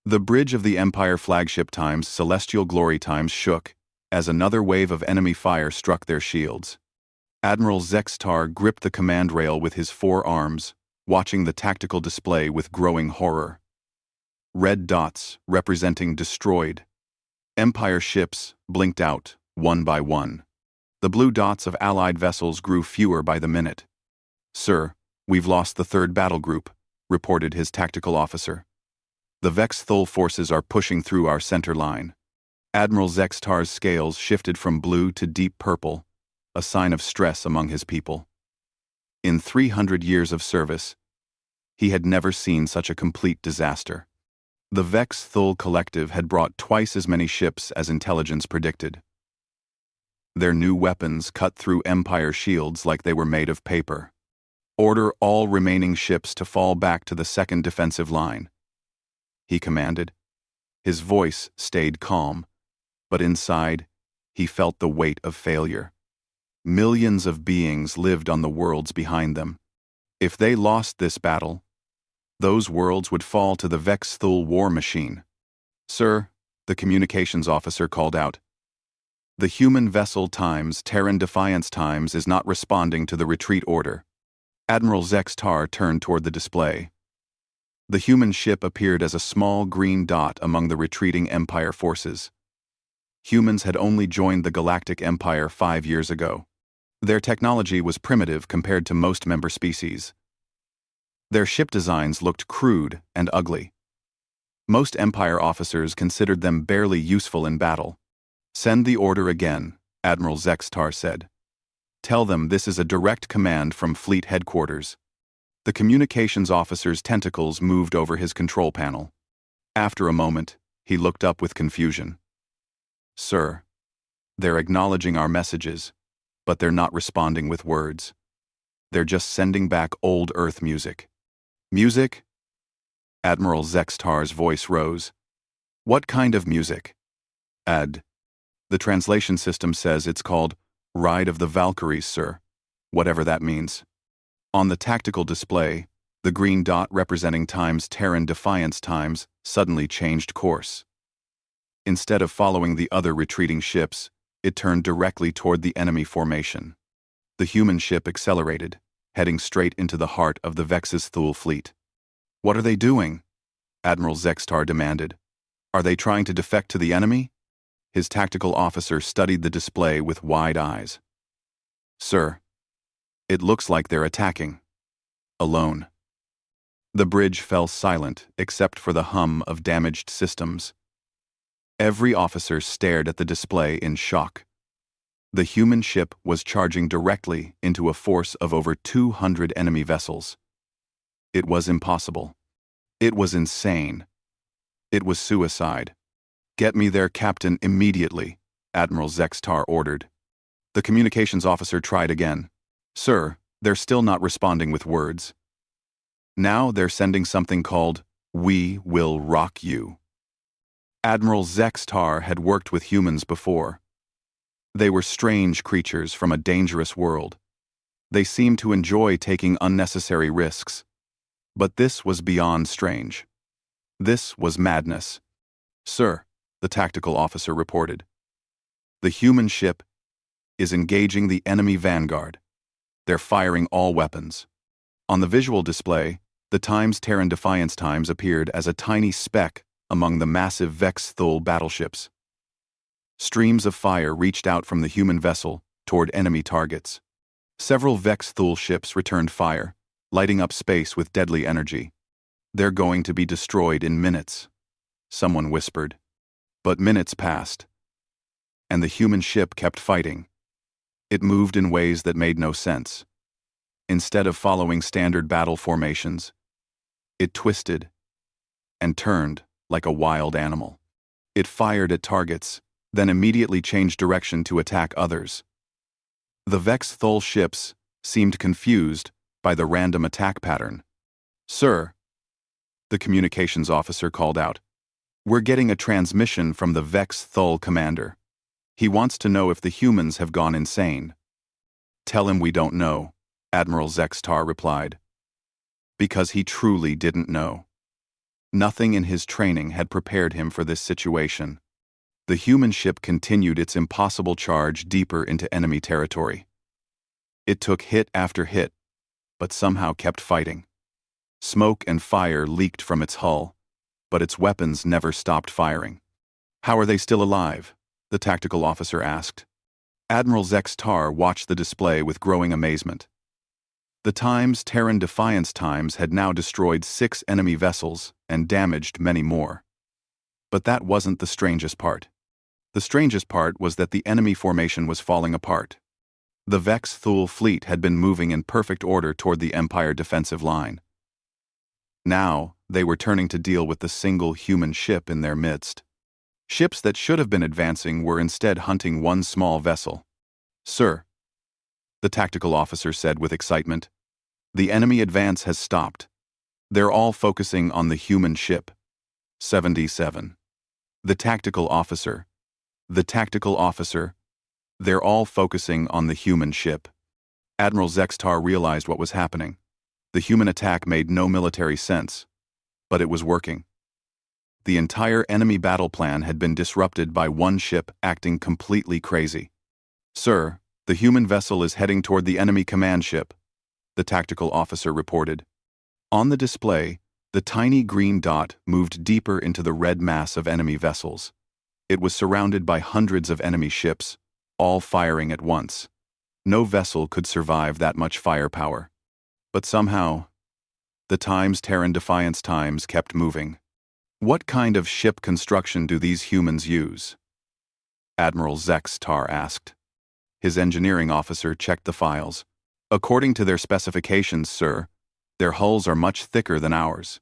The bridge of the Empire flagship times Celestial Glory times shook as another wave of enemy fire struck their shields. Admiral Zextar gripped the command rail with his 4 arms, watching the tactical display with growing horror. Red dots, representing destroyed. Empire ships blinked out, one by one. The blue dots of Allied vessels grew fewer by the minute. "Sir, we've lost the 3rd battle group," reported his tactical officer. "The Vex Thul forces are pushing through our center line." Admiral Zextar's scales shifted from blue to deep purple, a sign of stress among his people. In 300 years of service, he had never seen such a complete disaster. The Vex Thul Collective had brought twice as many ships as intelligence predicted. Their new weapons cut through Empire shields like they were made of paper. "Order all remaining ships to fall back to the 2nd defensive line," he commanded. His voice stayed calm, but inside, he felt the weight of failure. Millions of beings lived on the worlds behind them. If they lost this battle, those worlds would fall to the Vex Thul war machine. "Sir," the communications officer called out, "the human vessel times Terran Defiance times is not responding to the retreat order." Admiral Zextar turned toward the display. The human ship appeared as a small green dot among the retreating Empire forces. Humans had only joined the Galactic Empire 5 years ago. Their technology was primitive compared to most member species. Their ship designs looked crude and ugly. Most Empire officers considered them barely useful in battle. "Send the order again," Admiral Zextar said. "Tell them this is a direct command from Fleet Headquarters." The communications officer's tentacles moved over his control panel. After a moment, he looked up with confusion. "Sir, they're acknowledging our messages, but they're not responding with words. They're just sending back old Earth music." "Music?" Admiral Zextar's voice rose. "What kind of music?" The translation system says it's called Ride of the Valkyries, sir. Whatever that means." On the tactical display, the green dot representing times Terran Defiance times suddenly changed course. Instead of following the other retreating ships, it turned directly toward the enemy formation. The human ship accelerated, heading straight into the heart of the Vex's Thul fleet. "What are they doing?" Admiral Zextar demanded. "Are they trying to defect to the enemy?" His tactical officer studied the display with wide eyes. "Sir, it looks like they're attacking. Alone." The bridge fell silent except for the hum of damaged systems. Every officer stared at the display in shock. The human ship was charging directly into a force of over 200 enemy vessels. It was impossible. It was insane. It was suicide. "Get me their captain immediately," Admiral Zextar ordered. The communications officer tried again. "Sir, they're still not responding with words. Now they're sending something called, 'We will rock you.'" Admiral Zextar had worked with humans before. They were strange creatures from a dangerous world. They seemed to enjoy taking unnecessary risks. But this was beyond strange. This was madness. "Sir," the tactical officer reported, "the human ship is engaging the enemy vanguard. They're firing all weapons." On the visual display, the times Terran Defiance times appeared as a tiny speck among the massive Vex Thul battleships. Streams of fire reached out from the human vessel toward enemy targets. Several Vex Thul ships returned fire, lighting up space with deadly energy. "They're going to be destroyed in minutes," someone whispered. But minutes passed, and the human ship kept fighting. It moved in ways that made no sense. Instead of following standard battle formations, it twisted and turned like a wild animal. It fired at targets, then immediately changed direction to attack others. The Vex Thul ships seemed confused by the random attack pattern. "Sir," the communications officer called out, "we're getting a transmission from the Vex Thul commander. He wants to know if the humans have gone insane." "Tell him we don't know," Admiral Zextar replied. Because he truly didn't know. Nothing in his training had prepared him for this situation. The human ship continued its impossible charge deeper into enemy territory. It took hit after hit, but somehow kept fighting. Smoke and fire leaked from its hull, but its weapons never stopped firing. "How are they still alive?" the tactical officer asked. Admiral Zex-Tar watched the display with growing amazement. The Times Terran Defiance Times had now destroyed 6 enemy vessels and damaged many more. But that wasn't the strangest part. The strangest part was that the enemy formation was falling apart. The Vex Thule fleet had been moving in perfect order toward the Empire defensive line. Now, they were turning to deal with the single human ship in their midst. Ships that should have been advancing were instead hunting one small vessel. "Sir," the tactical officer said with excitement, "the enemy advance has stopped. They're all focusing on the human ship." 77. The tactical officer. The tactical officer. They're all focusing on the human ship. Admiral Zex-Tar realized what was happening. The human attack made no military sense, but it was working. The entire enemy battle plan had been disrupted by one ship acting completely crazy. "Sir, the human vessel is heading toward the enemy command ship," the tactical officer reported. On the display, the tiny green dot moved deeper into the red mass of enemy vessels. It was surrounded by hundreds of enemy ships, all firing at once. No vessel could survive that much firepower. But somehow, the Times Terran Defiance Times kept moving. "What kind of ship construction do these humans use?" Admiral Zex-Tar asked. His engineering officer checked the files. "According to their specifications, sir, their hulls are much thicker than ours.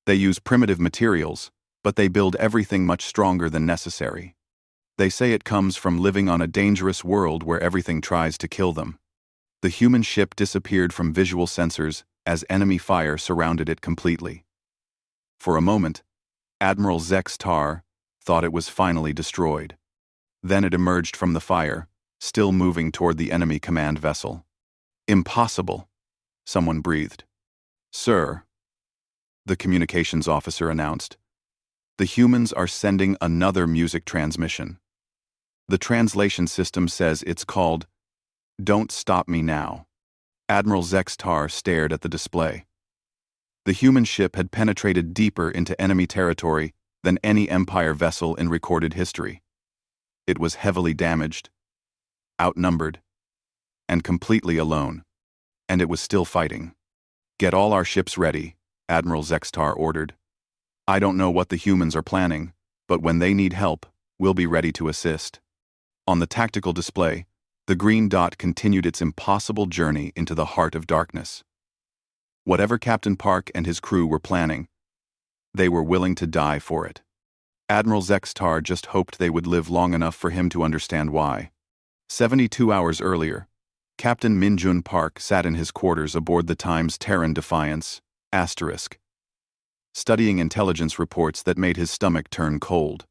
They use primitive materials, but they build everything much stronger than necessary. They say it comes from living on a dangerous world where everything tries to kill them." The human ship disappeared from visual sensors as enemy fire surrounded it completely. For a moment, Admiral Zex-Tar thought it was finally destroyed. Then it emerged from the fire, still moving toward the enemy command vessel. "Impossible," someone breathed. "Sir," the communications officer announced, "the humans are sending another music transmission. The translation system says it's called 'Don't Stop Me Now.'" Admiral Zex-Tar stared at the display. The human ship had penetrated deeper into enemy territory than any Empire vessel in recorded history. It was heavily damaged, outnumbered, and completely alone. And it was still fighting. "Get all our ships ready," Admiral Zex-Tar ordered. "I don't know what the humans are planning, but when they need help, we'll be ready to assist." On the tactical display, the green dot continued its impossible journey into the heart of darkness. Whatever Captain Park and his crew were planning, they were willing to die for it. Admiral Zex-Tar just hoped they would live long enough for him to understand why. 72 hours earlier, Captain Min-Jun Park sat in his quarters aboard the Times Terran Defiance, *, studying intelligence reports that made his stomach turn cold.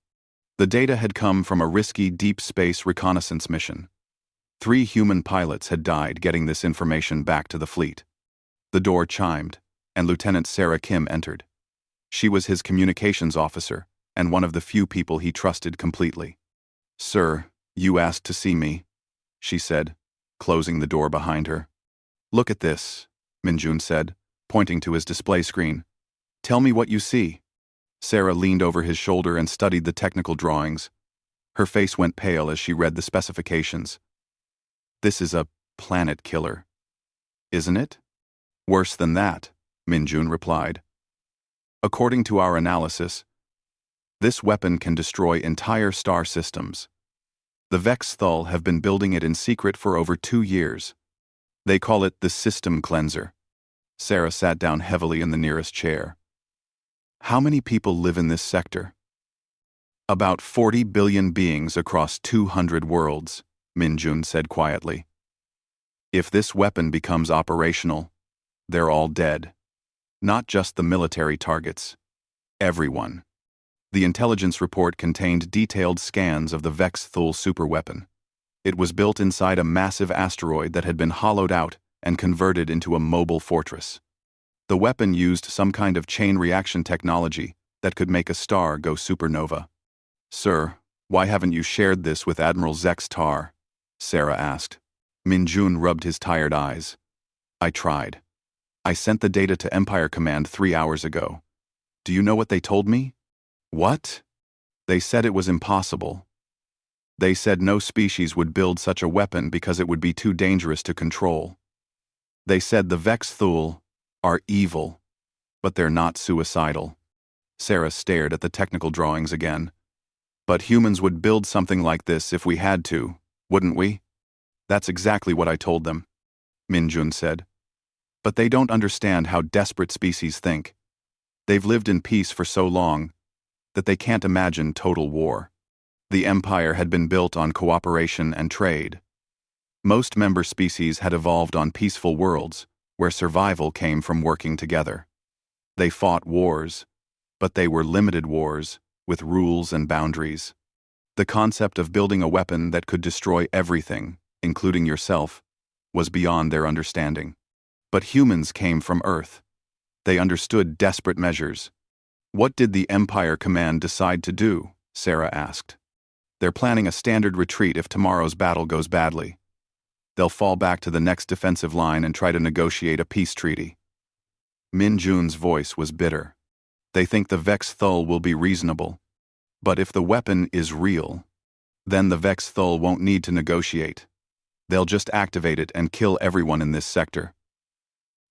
The data had come from a risky deep space reconnaissance mission. 3 human pilots had died getting this information back to the fleet. The door chimed, and Lieutenant Sarah Kim entered. She was his communications officer, and one of the few people he trusted completely. "Sir, you asked to see me," she said, closing the door behind her. "Look at this," Min-Jun said, pointing to his display screen. "Tell me what you see." Sarah leaned over his shoulder and studied the technical drawings. Her face went pale as she read the specifications. "This is a planet killer, isn't it?" "Worse than that," Min-Jun replied. "According to our analysis, this weapon can destroy entire star systems. The Vex Thul have been building it in secret for over 2 years. They call it the System Cleanser." Sarah sat down heavily in the nearest chair. "How many people live in this sector?" "About 40 billion beings across 200 worlds," Min-Jun said quietly. "If this weapon becomes operational, they're all dead. Not just the military targets. Everyone." The intelligence report contained detailed scans of the Vex Thul superweapon. It was built inside a massive asteroid that had been hollowed out and converted into a mobile fortress. The weapon used some kind of chain reaction technology that could make a star go supernova. "Sir, why haven't you shared this with Admiral Zex Tar?" Sarah asked. Min Jun rubbed his tired eyes. "I tried. I sent the data to Empire Command 3 hours ago. Do you know what they told me?" "What?" "They said it was impossible. They said no species would build such a weapon because it would be too dangerous to control. They said the Vex Thul are evil, but they're not suicidal." Sarah stared at the technical drawings again. "But humans would build something like this if we had to, wouldn't we?" "That's exactly what I told them," Min Jun said. "But they don't understand how desperate species think. They've lived in peace for so long that they can't imagine total war. The Empire had been built on cooperation and trade. Most member species had evolved on peaceful worlds where survival came from working together. They fought wars, but they were limited wars with rules and boundaries. The concept of building a weapon that could destroy everything, including yourself, was beyond their understanding. But humans came from Earth. They understood desperate measures. "What did the Empire Command decide to do?" Sarah asked. "They're planning a standard retreat if tomorrow's battle goes badly. They'll fall back to the next defensive line and try to negotiate a peace treaty." Min Jun's voice was bitter. "They think the Vex Thul will be reasonable. But if the weapon is real, then the Vex Thul won't need to negotiate. They'll just activate it and kill everyone in this sector.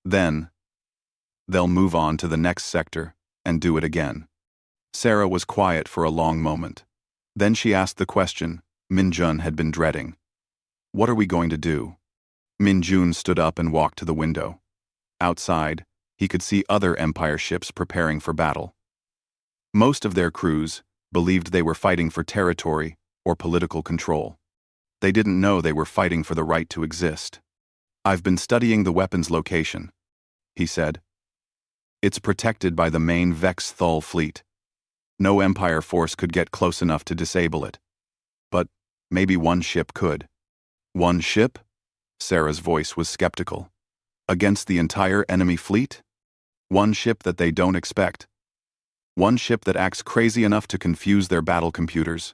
Then, they'll move on to the next sector and do it again." Sarah was quiet for a long moment. Then she asked the question Min Jun had been dreading. "What are we going to do?" Min Jun stood up and walked to the window. Outside, he could see other Empire ships preparing for battle. Most of their crews believed they were fighting for territory or political control. They didn't know they were fighting for the right to exist. "I've been studying the weapon's location," he said. "It's protected by the main Vex Thul fleet. No Empire force could get close enough to disable it. But maybe one ship could." "One ship?" Sarah's voice was skeptical. "Against the entire enemy fleet? One ship that they don't expect? One ship that acts crazy enough to confuse their battle computers?"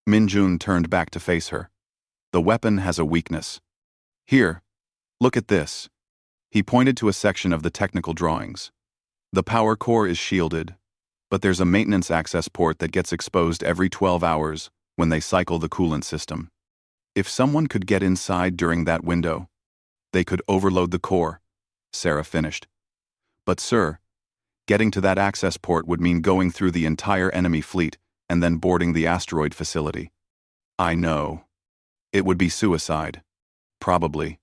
Min Jun turned back to face her. "The weapon has a weakness. Here, look at this." He pointed to a section of the technical drawings. "The power core is shielded, but there's a maintenance access port that gets exposed every 12 hours when they cycle the coolant system. If someone could get inside during that window, they could overload the core," Sarah finished. "But sir, getting to that access port would mean going through the entire enemy fleet and then boarding the asteroid facility." "I know. It would be suicide. Probably."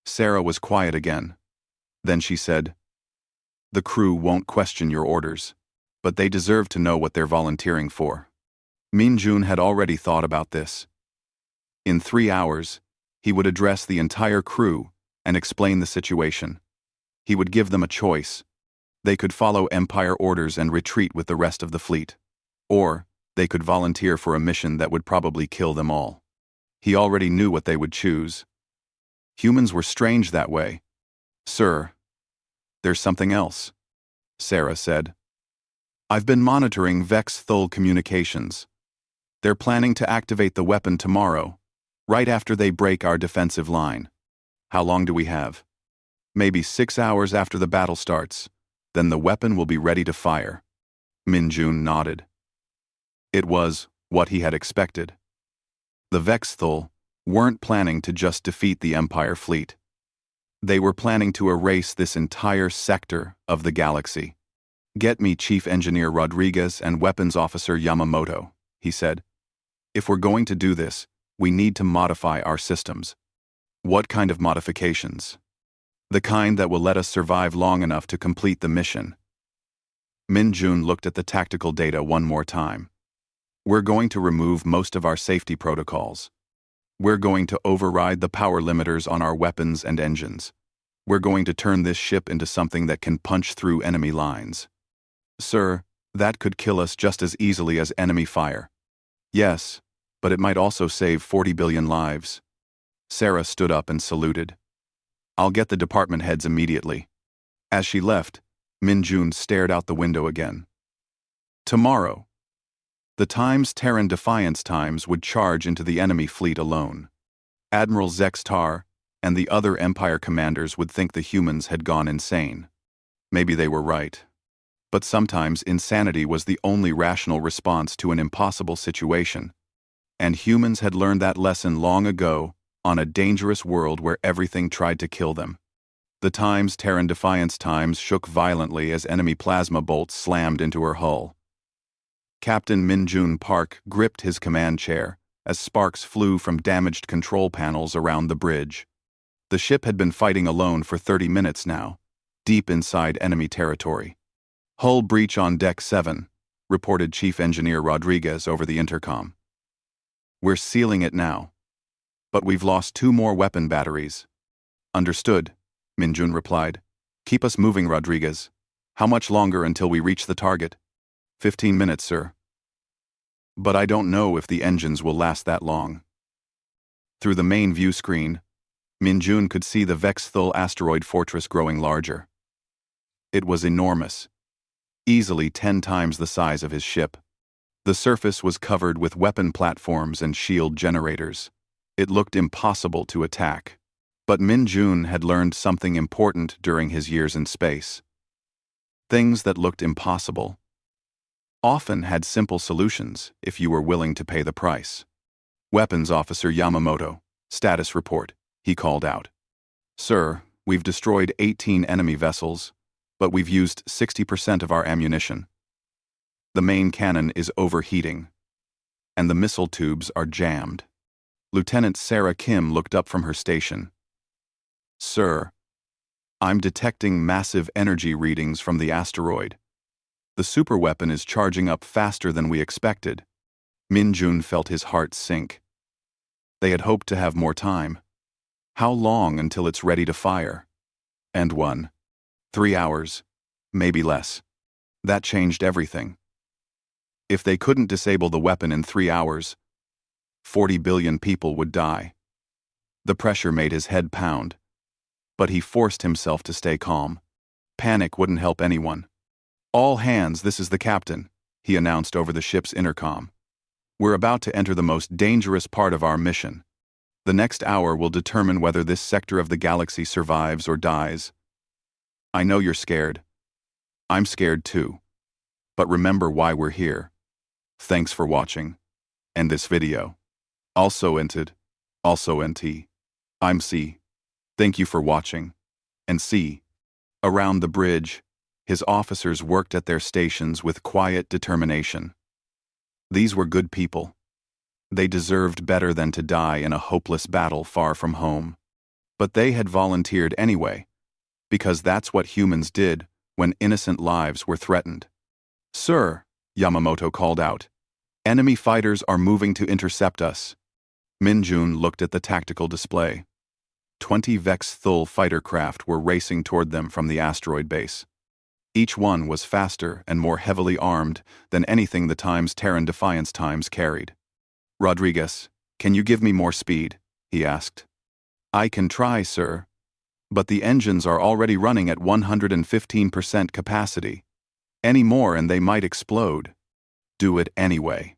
Sarah was quiet again. Then she said, "The crew won't question your orders, but they deserve to know what they're volunteering for." Min Jun had already thought about this. In 3 hours, he would address the entire crew and explain the situation. He would give them a choice. They could follow Empire orders and retreat with the rest of the fleet. Or, they could volunteer for a mission that would probably kill them all. He already knew what they would choose. Humans were strange that way. "Sir, there's something else," Sarah said. "I've been monitoring Vex Thul communications. They're planning to activate the weapon tomorrow, right after they break our defensive line. How long do we have?" "Maybe 6 hours after the battle starts. Then the weapon will be ready to fire." Min Jun nodded. It was what he had expected. The Vex Thul weren't planning to just defeat the Empire fleet. They were planning to erase this entire sector of the galaxy. "Get me Chief Engineer Rodriguez and Weapons Officer Yamamoto," he said. "If we're going to do this, we need to modify our systems." "What kind of modifications?" "The kind that will let us survive long enough to complete the mission." Min Jun looked at the tactical data one more time. "We're going to remove most of our safety protocols. We're going to override the power limiters on our weapons and engines. We're going to turn this ship into something that can punch through enemy lines." "Sir, that could kill us just as easily as enemy fire." "Yes, but it might also save 40 billion lives." Sarah stood up and saluted. "I'll get the department heads immediately." As she left, Min-jun stared out the window again. Tomorrow, the Times Terran Defiance Times would charge into the enemy fleet alone. Admiral Zex-Tar and the other Empire commanders would think the humans had gone insane. Maybe they were right. But sometimes insanity was the only rational response to an impossible situation. And humans had learned that lesson long ago on a dangerous world where everything tried to kill them. The Times Terran Defiance Times shook violently as enemy plasma bolts slammed into her hull. Captain Min-jun Park gripped his command chair as sparks flew from damaged control panels around the bridge. The ship had been fighting alone for 30 minutes now, deep inside enemy territory. "Hull breach on Deck 7, reported Chief Engineer Rodriguez over the intercom. "We're sealing it now. But we've lost 2 more weapon batteries." "Understood," Min-jun replied. "Keep us moving, Rodriguez. How much longer until we reach the target?" 15 minutes, sir. "But I don't know if the engines will last that long." Through the main view screen, Min-jun could see the Vex-Thul asteroid fortress growing larger. It was enormous, easily 10 times the size of his ship. The surface was covered with weapon platforms and shield generators. It looked impossible to attack. But Min-jun had learned something important during his years in space. Things that looked impossible often had simple solutions if you were willing to pay the price. "Weapons Officer Yamamoto, status report," he called out. "Sir, we've destroyed 18 enemy vessels, but we've used 60% of our ammunition. The main cannon is overheating, and the missile tubes are jammed." Lieutenant Sarah Kim looked up from her station. "Sir, I'm detecting massive energy readings from the asteroid. The superweapon is charging up faster than we expected." Min-jun felt his heart sink. They had hoped to have more time. How long until it's ready to fire? And 3 hours, maybe less. That changed everything. If they couldn't disable the weapon in 3 hours, 40 billion people would die. The pressure made his head pound. But he forced himself to stay calm. Panic wouldn't help anyone. "All hands, this is the captain," he announced over the ship's intercom. "We're about to enter the most dangerous part of our mission. The next hour will determine whether this sector of the galaxy survives or dies. I know you're scared. I'm scared too. But remember why we're here. Thanks for watching. End this video. Also entered. Also NT. I'm C. Thank you for watching. And C. Around the bridge, his officers worked at their stations with quiet determination. These were good people. They deserved better than to die in a hopeless battle far from home. But they had volunteered anyway, because that's what humans did when innocent lives were threatened. "Sir," Yamamoto called out, "enemy fighters are moving to intercept us." Min-jun looked at the tactical display. 20 Vex-Thul fighter craft were racing toward them from the asteroid base. Each one was faster and more heavily armed than anything the Times Terran Defiance Times carried. "Rodriguez, can you give me more speed?" he asked. "I can try, sir. But the engines are already running at 115% capacity. Any more and they might explode." "Do it anyway."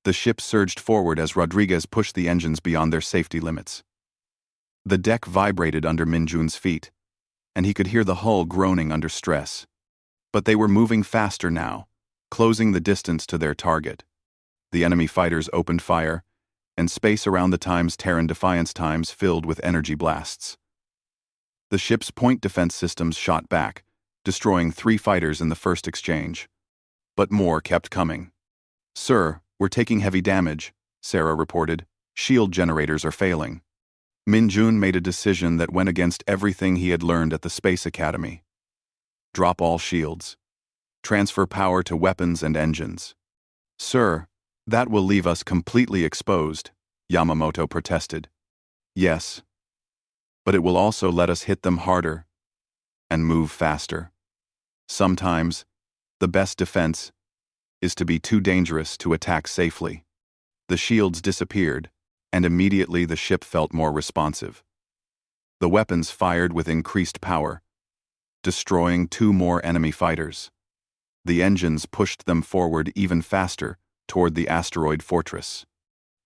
The ship surged forward as Rodriguez pushed the engines beyond their safety limits. The deck vibrated under Min-jun's feet, and he could hear the hull groaning under stress. But they were moving faster now, closing the distance to their target. The enemy fighters opened fire, and space around the Times Terran Defiance Times filled with energy blasts. The ship's point defense systems shot back, destroying 3 fighters in the first exchange. But more kept coming. "Sir, we're taking heavy damage," Sarah reported. "Shield generators are failing." Min-jun made a decision that went against everything he had learned at the Space Academy. "Drop all shields. Transfer power to weapons and engines." "Sir, that will leave us completely exposed," Yamamoto protested. "Yes, but it will also let us hit them harder and move faster. Sometimes, the best defense is to be too dangerous to attack safely." The shields disappeared, and immediately the ship felt more responsive. The weapons fired with increased power, destroying 2 more enemy fighters. The engines pushed them forward even faster toward the asteroid fortress.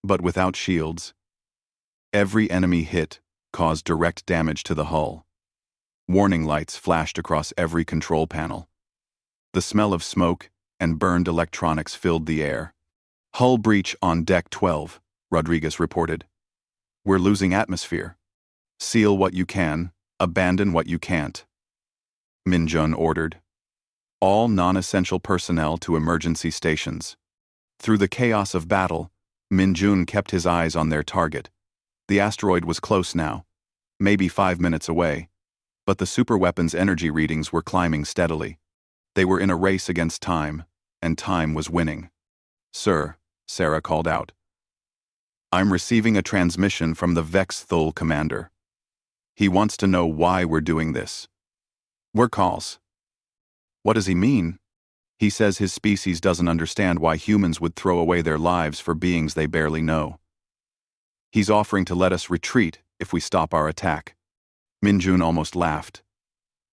But without shields, every enemy hit caused direct damage to the hull. Warning lights flashed across every control panel. The smell of smoke and burned electronics filled the air. "Hull breach on Deck 12, Rodriguez reported. "We're losing atmosphere. Seal what you can, abandon what you can't," Min-jun ordered. "All non-essential personnel to emergency stations." Through the chaos of battle, Min-jun kept his eyes on their target. The asteroid was close now, maybe 5 minutes away, but the superweapon's energy readings were climbing steadily. They were in a race against time, and time was winning. "Sir," Sarah called out. "I'm receiving a transmission from the Vex Thul commander. He wants to know why we're doing this." "We're calls." "What does he mean?" "He says his species doesn't understand why humans would throw away their lives for beings they barely know. He's offering to let us retreat if we stop our attack." Min-jun almost laughed.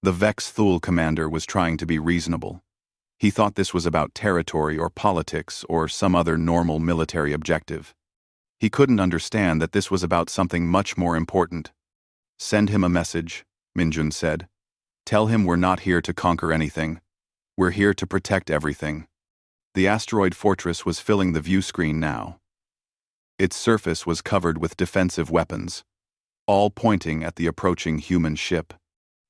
The Vex Thul commander was trying to be reasonable. He thought this was about territory or politics or some other normal military objective. He couldn't understand that this was about something much more important. "Send him a message," Min-jun said. "Tell him we're not here to conquer anything. We're here to protect everything." The asteroid fortress was filling the view screen now. Its surface was covered with defensive weapons, all pointing at the approaching human ship.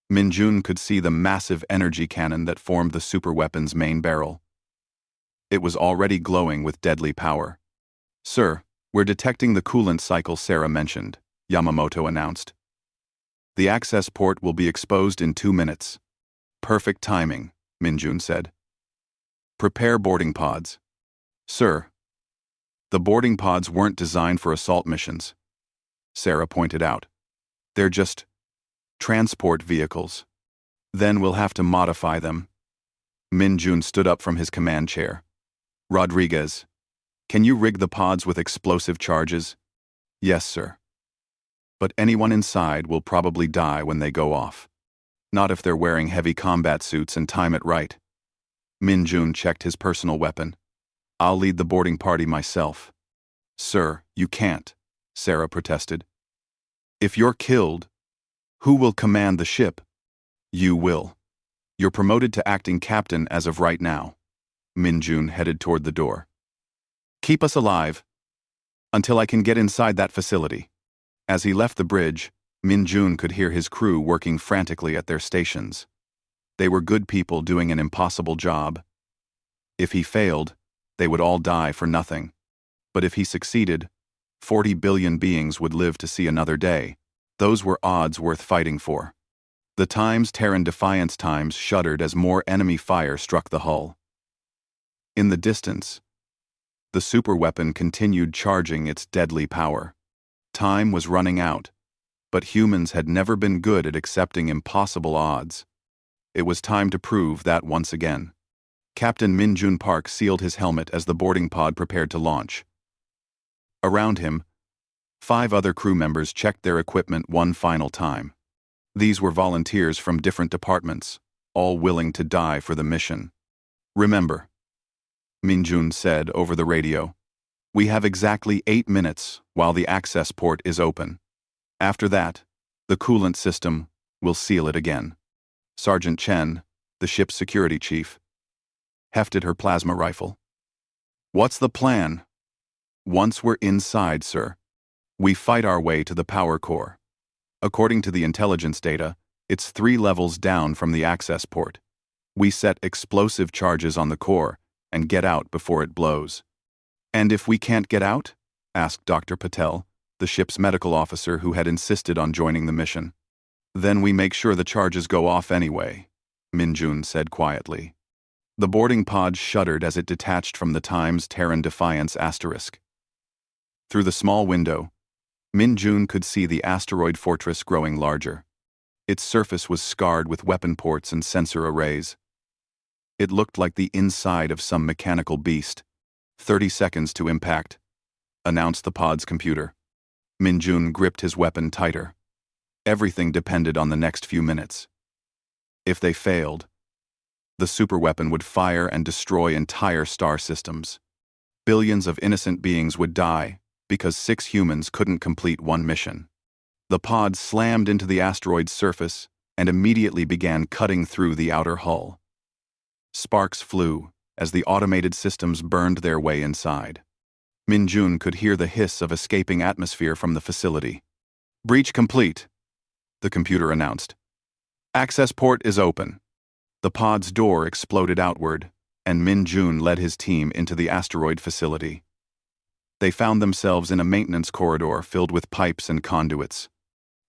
Min-jun could see the massive energy cannon that formed the superweapon's main barrel. It was already glowing with deadly power. "Sir, we're detecting the coolant cycle Sarah mentioned," Yamamoto announced. "The access port will be exposed in 2 minutes." "Perfect timing," Min-jun said. "Prepare boarding pods." "Sir." "The boarding pods weren't designed for assault missions," Sarah pointed out. "They're just transport vehicles. Then we'll have to modify them." Min-jun stood up from his command chair. "Rodriguez, can you rig the pods with explosive charges?" "Yes, sir. But anyone inside will probably die when they go off. Not if they're wearing heavy combat suits and time it right." Min-jun checked his personal weapon. "I'll lead the boarding party myself." "Sir, you can't," Sarah protested. "If you're killed, who will command the ship?" "You will. You're promoted to acting captain as of right now." Min-jun headed toward the door. "Keep us alive until I can get inside that facility." As he left the bridge, Min-jun could hear his crew working frantically at their stations. They were good people doing an impossible job. If he failed, they would all die for nothing. But if he succeeded, 40 billion beings would live to see another day. Those were odds worth fighting for. The Times Terran Defiance Times shuddered as more enemy fire struck the hull. In the distance, the superweapon continued charging its deadly power. Time was running out, but humans had never been good at accepting impossible odds. It was time to prove that once again. Captain Min-jun Park sealed his helmet as the boarding pod prepared to launch. Around him, 5 other crew members checked their equipment one final time. These were volunteers from different departments, all willing to die for the mission. "Remember," Min-jun said over the radio, "we have exactly 8 minutes while the access port is open. After that, the coolant system will seal it again." Sergeant Chen, the ship's security chief, hefted her plasma rifle. "What's the plan?" "Once we're inside, sir, we fight our way to the power core. According to the intelligence data, it's 3 levels down from the access port. We set explosive charges on the core and get out before it blows." "And if we can't get out?" asked Dr. Patel, the ship's medical officer who had insisted on joining the mission. "Then we make sure the charges go off anyway," Min-jun said quietly. The boarding pod shuddered as it detached from the Times Terran Defiance asterisk. Through the small window, Min-jun could see the asteroid fortress growing larger. Its surface was scarred with weapon ports and sensor arrays. It looked like the inside of some mechanical beast. 30 seconds to impact, announced the pod's computer. Min-jun gripped his weapon tighter. Everything depended on the next few minutes. If they failed, the superweapon would fire and destroy entire star systems. Billions of innocent beings would die because 6 humans couldn't complete one mission. The pod slammed into the asteroid's surface and immediately began cutting through the outer hull. Sparks flew as the automated systems burned their way inside. Min-jun could hear the hiss of escaping atmosphere from the facility. "Breach complete," the computer announced. "Access port is open." The pod's door exploded outward, and Min-jun led his team into the asteroid facility. They found themselves in a maintenance corridor filled with pipes and conduits.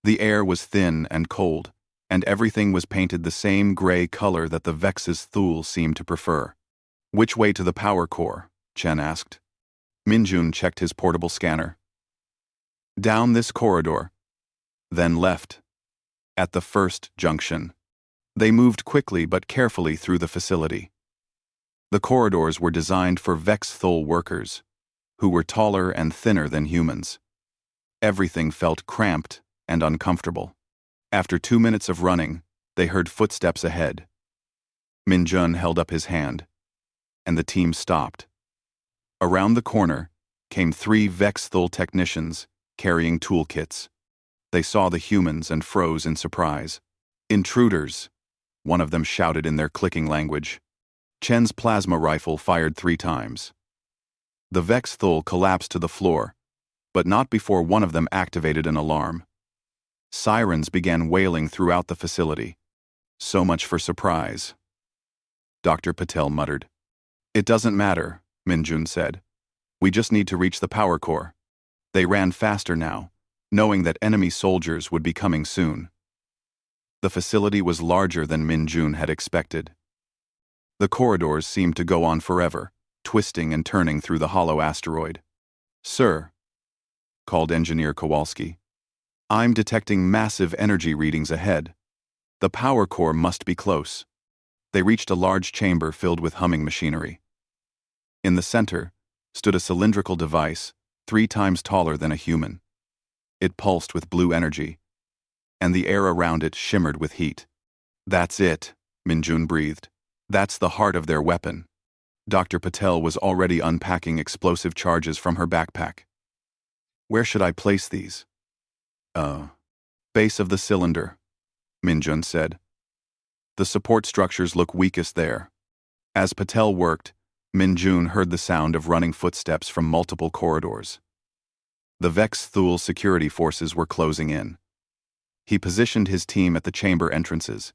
The air was thin and cold, and everything was painted the same gray color that the Vex's Thule seemed to prefer. "Which way to the power core?" Chen asked. Min-jun checked his portable scanner. "Down this corridor, then left, at the first junction." They moved quickly but carefully through the facility. The corridors were designed for Vex Thule workers, who were taller and thinner than humans. Everything felt cramped and uncomfortable. After 2 minutes of running, they heard footsteps ahead. Min-jun held up his hand, and the team stopped. Around the corner came 3 Vex Thule technicians carrying toolkits. They saw the humans and froze in surprise. "Intruders," one of them shouted in their clicking language. Chen's plasma rifle fired 3 times. The Vex Thule collapsed to the floor, but not before one of them activated an alarm. Sirens began wailing throughout the facility. "So much for surprise," Dr. Patel muttered. "It doesn't matter," Min-jun said. "We just need to reach the power core." They ran faster now, knowing that enemy soldiers would be coming soon. The facility was larger than Min-jun had expected. The corridors seemed to go on forever, twisting and turning through the hollow asteroid. "Sir," called Engineer Kowalski, "I'm detecting massive energy readings ahead. The power core must be close." They reached a large chamber filled with humming machinery. In the center stood a cylindrical device 3 times taller than a human. It pulsed with blue energy, and the air around it shimmered with heat. "That's it," Min-jun breathed. "That's the heart of their weapon." Dr. Patel was already unpacking explosive charges from her backpack. "Where should I place these?" Base of the cylinder," Min-jun said. "The support structures look weakest there." As Patel worked, Min-jun heard the sound of running footsteps from multiple corridors. The Vex Thule security forces were closing in. He positioned his team at the chamber entrances.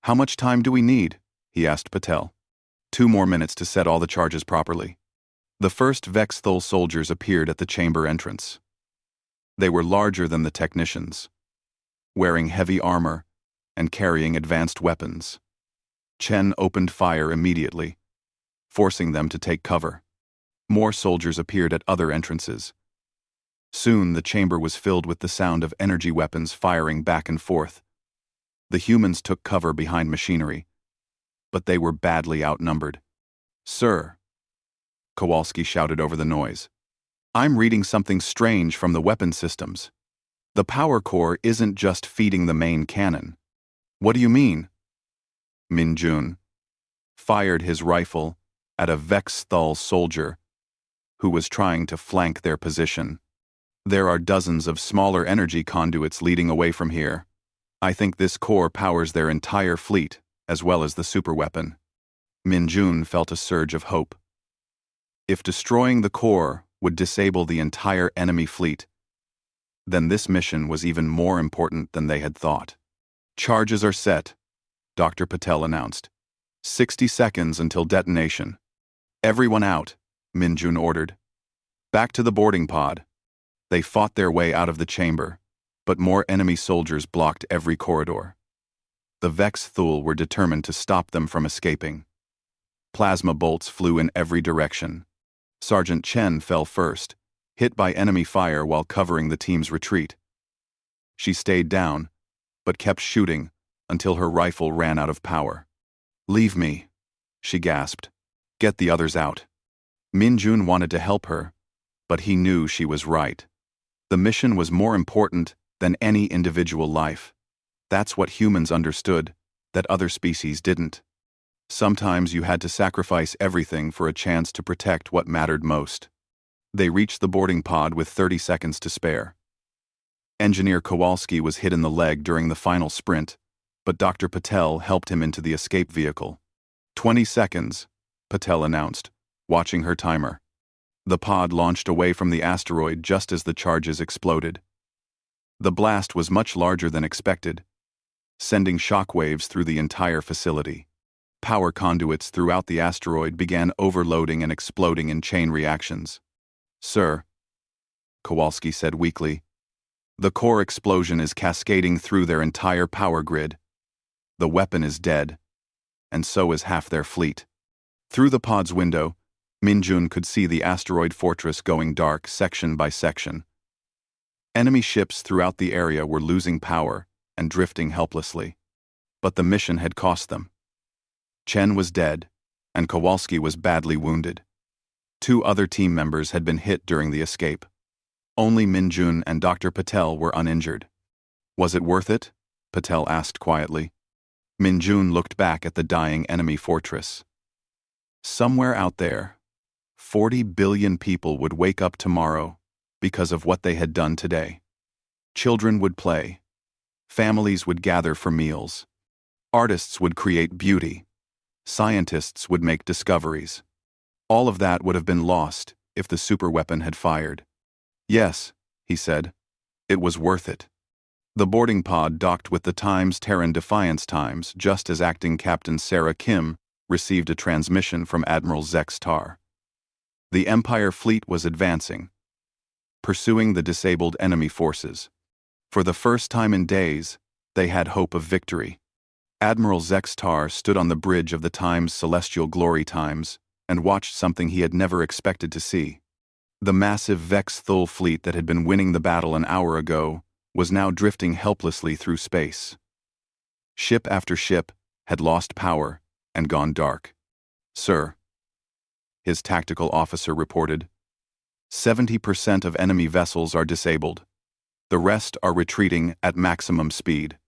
"How much time do we need?" he asked Patel. 2 more minutes to set all the charges properly." The first Vex Thule soldiers appeared at the chamber entrance. They were larger than the technicians, wearing heavy armor and carrying advanced weapons. Chen opened fire immediately, forcing them to take cover. More soldiers appeared at other entrances. Soon the chamber was filled with the sound of energy weapons firing back and forth. The humans took cover behind machinery, but they were badly outnumbered. "Sir," Kowalski shouted over the noise, "I'm reading something strange from the weapon systems. The power core isn't just feeding the main cannon." "What do you mean?" Min-jun fired his rifle at a Vex Thule soldier who was trying to flank their position. "There are dozens of smaller energy conduits leading away from here. I think this core powers their entire fleet, as well as the superweapon." Min-jun felt a surge of hope. If destroying the core would disable the entire enemy fleet, then this mission was even more important than they had thought. "Charges are set," Dr. Patel announced. 60 seconds until detonation. "Everyone out," Min-jun ordered. "Back to the boarding pod." They fought their way out of the chamber, but more enemy soldiers blocked every corridor. The Vex Thule were determined to stop them from escaping. Plasma bolts flew in every direction. Sergeant Chen fell first, hit by enemy fire while covering the team's retreat. She stayed down, but kept shooting until her rifle ran out of power. "Leave me," she gasped. "Get the others out." Min-jun wanted to help her, but he knew she was right. The mission was more important than any individual life. That's what humans understood, that other species didn't. Sometimes you had to sacrifice everything for a chance to protect what mattered most. They reached the boarding pod with 30 seconds to spare. Engineer Kowalski was hit in the leg during the final sprint, but Dr. Patel helped him into the escape vehicle. 20 seconds, Patel announced, watching her timer. The pod launched away from the asteroid just as the charges exploded. The blast was much larger than expected, sending shockwaves through the entire facility. Power conduits throughout the asteroid began overloading and exploding in chain reactions. "Sir," Kowalski said weakly, "the core explosion is cascading through their entire power grid. The weapon is dead, and so is half their fleet." Through the pod's window, Minjun could see the asteroid fortress going dark section by section. Enemy ships throughout the area were losing power and drifting helplessly. But the mission had cost them. Chen was dead, and Kowalski was badly wounded. 2 other team members had been hit during the escape. Only Minjun and Dr. Patel were uninjured. "Was it worth it?" Patel asked quietly. Minjun looked back at the dying enemy fortress. Somewhere out there, 40 billion people would wake up tomorrow because of what they had done today. Children would play. Families would gather for meals. Artists would create beauty. Scientists would make discoveries. All of that would have been lost if the superweapon had fired. "Yes," he said, "it was worth it." The boarding pod docked with the Times Terran Defiance Times just as acting Captain Sarah Kim received a transmission from Admiral Zex Tar. The Empire fleet was advancing, pursuing the disabled enemy forces. For the first time in days, they had hope of victory. Admiral Zex Tar stood on the bridge of the Times Celestial Glory Times and watched something he had never expected to see. The massive Vex Thul fleet that had been winning the battle an hour ago was now drifting helplessly through space. Ship after ship had lost power and gone dark. "Sir," his tactical officer reported, 70% of enemy vessels are disabled. The rest are retreating at maximum speed."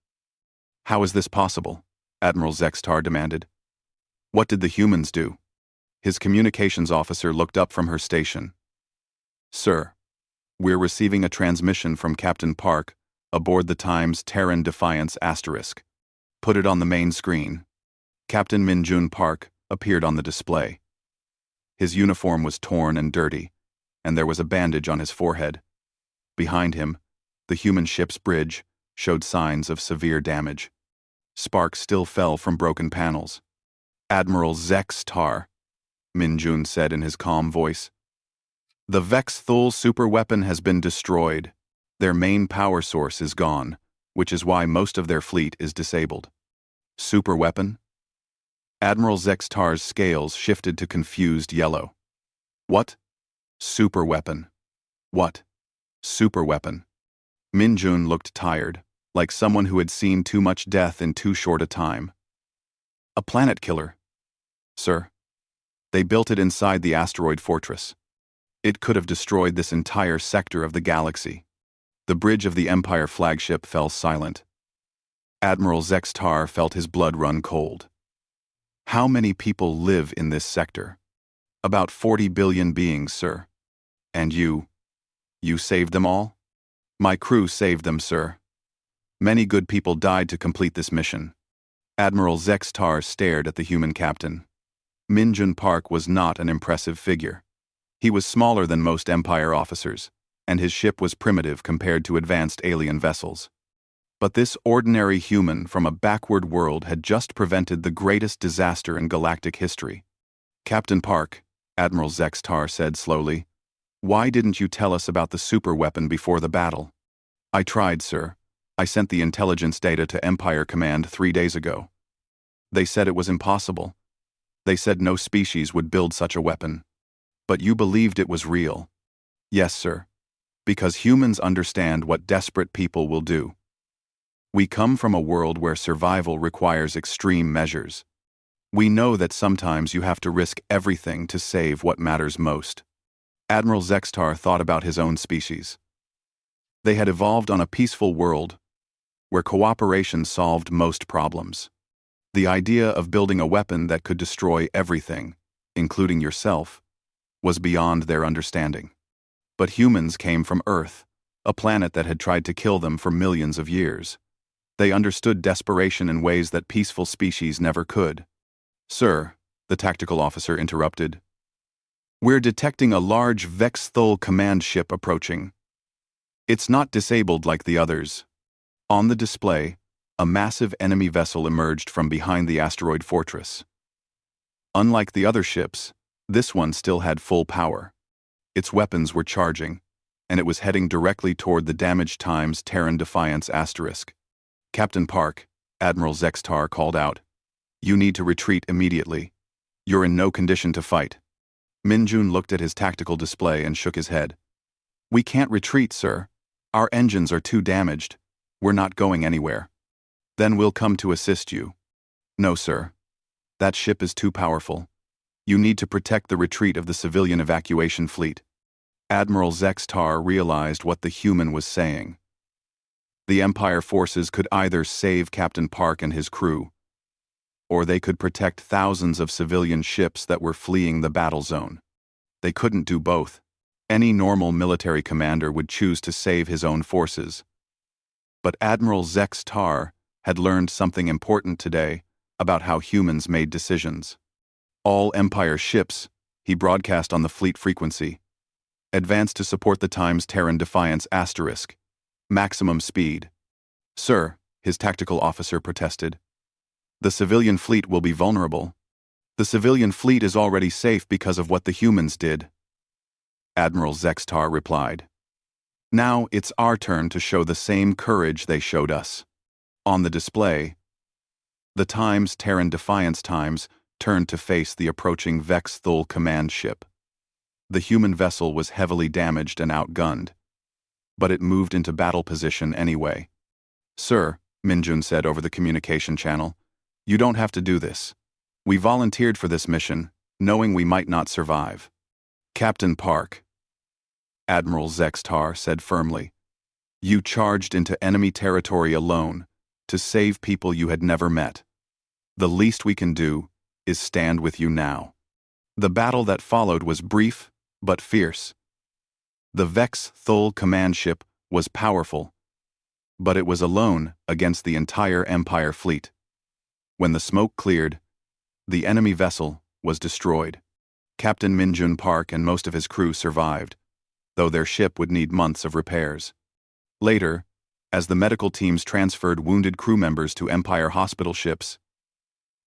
"How is this possible?" Admiral Zex Tar demanded. "What did the humans do?" His communications officer looked up from her station. "Sir, we're receiving a transmission from Captain Park aboard the Times Terran Defiance *. Put it on the main screen." Captain Minjun Park appeared on the display. His uniform was torn and dirty, and there was a bandage on his forehead. Behind him, the human ship's bridge showed signs of severe damage. Sparks still fell from broken panels. "Admiral Zex Tar," Minjun said in his calm voice, "the Vex Thul superweapon has been destroyed. Their main power source is gone, which is why most of their fleet is disabled." "Superweapon?" Admiral Zex Tar's scales shifted to confused yellow. "What? Superweapon. What? Superweapon." Minjun looked tired, like someone who had seen too much death in too short a time. "A planet killer, sir. They built it inside the asteroid fortress. It could have destroyed this entire sector of the galaxy." The bridge of the Empire flagship fell silent. Admiral Zex Tar felt his blood run cold. "How many people live in this sector?" "About 40 billion beings, sir." "And you saved them all?" "My crew saved them, sir. Many good people died to complete this mission." Admiral Zex Tar stared at the human captain. Minjun Park was not an impressive figure. He was smaller than most Empire officers, and his ship was primitive compared to advanced alien vessels. But this ordinary human from a backward world had just prevented the greatest disaster in galactic history. "Captain Park," Admiral Zex Tar said slowly, "why didn't you tell us about the superweapon before the battle?" "I tried, sir. I sent the intelligence data to Empire Command 3 days ago. They said it was impossible. They said no species would build such a weapon. But you believed it was real." "Yes, sir. Because humans understand what desperate people will do. We come from a world where survival requires extreme measures. We know that sometimes you have to risk everything to save what matters most." Admiral Zex Tar thought about his own species. They had evolved on a peaceful world where cooperation solved most problems. The idea of building a weapon that could destroy everything, including yourself, was beyond their understanding. But humans came from Earth, a planet that had tried to kill them for millions of years. They understood desperation in ways that peaceful species never could. "Sir," the tactical officer interrupted, "we're detecting a large Vex-Thul command ship approaching. It's not disabled like the others." On the display, a massive enemy vessel emerged from behind the asteroid fortress. Unlike the other ships, this one still had full power. Its weapons were charging, and it was heading directly toward the damaged Times Terran Defiance asterisk. "Captain Park," Admiral Zextar called out, "you need to retreat immediately. You're in no condition to fight." Minjun looked at his tactical display and shook his head. "We can't retreat, sir. Our engines are too damaged. We're not going anywhere." "Then we'll come to assist you." "No, sir. That ship is too powerful. You need to protect the retreat of the civilian evacuation fleet." Admiral Zextar realized what the human was saying. The Empire forces could either save Captain Park and his crew, or they could protect thousands of civilian ships that were fleeing the battle zone. They couldn't do both. Any normal military commander would choose to save his own forces. But Admiral Zextar had learned something important today about how humans made decisions. "All Empire ships," he broadcast on the fleet frequency, "advance to support the Times Terran Defiance asterisk. Maximum speed." "Sir," his tactical officer protested, "the civilian fleet will be vulnerable." "The civilian fleet is already safe because of what the humans did," Admiral Zextar replied. "Now it's our turn to show the same courage they showed us." On the display, the Times Terran Defiance Times turned to face the approaching Vex-Thul command ship. The human vessel was heavily damaged and outgunned, but it moved into battle position anyway. "Sir," Minjun said over the communication channel, "you don't have to do this. We volunteered for this mission, knowing we might not survive." "Captain Park," Admiral Zextar said firmly, "you charged into enemy territory alone to save people you had never met. The least we can do is stand with you now." The battle that followed was brief but fierce. The Vex-Thul command ship was powerful, but it was alone against the entire Empire fleet. When the smoke cleared, the enemy vessel was destroyed. Captain Minjun Park and most of his crew survived, though their ship would need months of repairs. Later, as the medical teams transferred wounded crew members to Empire hospital ships,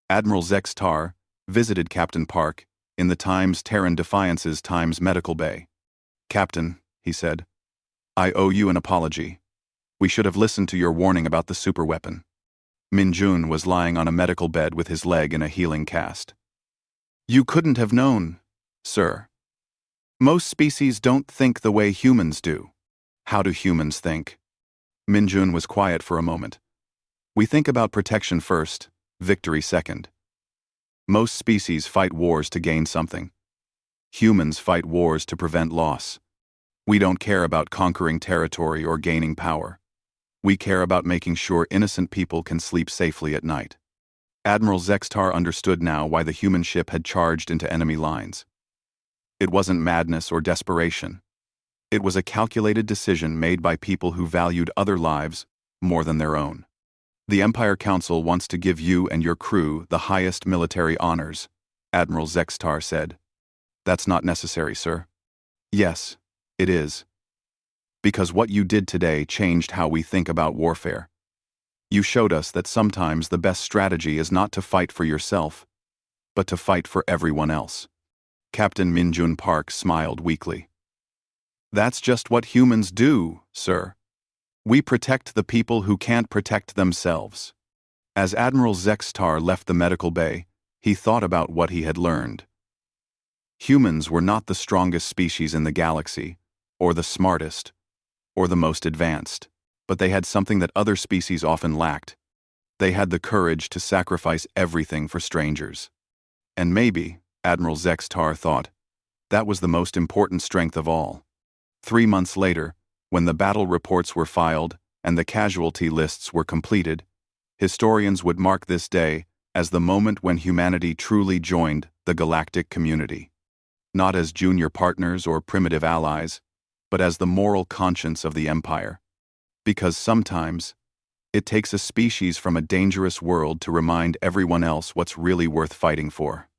Admiral Zextar visited Captain Park in the Times Terran Defiance's Times medical bay. "Captain," he said, "I owe you an apology. We should have listened to your warning about the superweapon." Minjun was lying on a medical bed with his leg in a healing cast. "You couldn't have known, sir. Most species don't think the way humans do." "How do humans think?" Minjun was quiet for a moment. "We think about protection first, victory second. Most species fight wars to gain something. Humans fight wars to prevent loss. We don't care about conquering territory or gaining power. We care about making sure innocent people can sleep safely at night." Admiral Zextar understood now why the human ship had charged into enemy lines. It wasn't madness or desperation. It was a calculated decision made by people who valued other lives more than their own. "The Empire Council wants to give you and your crew the highest military honors," Admiral Zextar said. "That's not necessary, sir." "Yes, it is. Because what you did today changed how we think about warfare. You showed us that sometimes the best strategy is not to fight for yourself, but to fight for everyone else." Captain Minjun Park smiled weakly. "That's just what humans do, sir. We protect the people who can't protect themselves." As Admiral Zextar left the medical bay, he thought about what he had learned. Humans were not the strongest species in the galaxy, or the smartest, or the most advanced, but they had something that other species often lacked. They had the courage to sacrifice everything for strangers. And maybe, Admiral Zextar thought, that was the most important strength of all. 3 months later, when the battle reports were filed and the casualty lists were completed, historians would mark this day as the moment when humanity truly joined the galactic community, not as junior partners or primitive allies, but as the moral conscience of the Empire. Because sometimes, it takes a species from a dangerous world to remind everyone else what's really worth fighting for.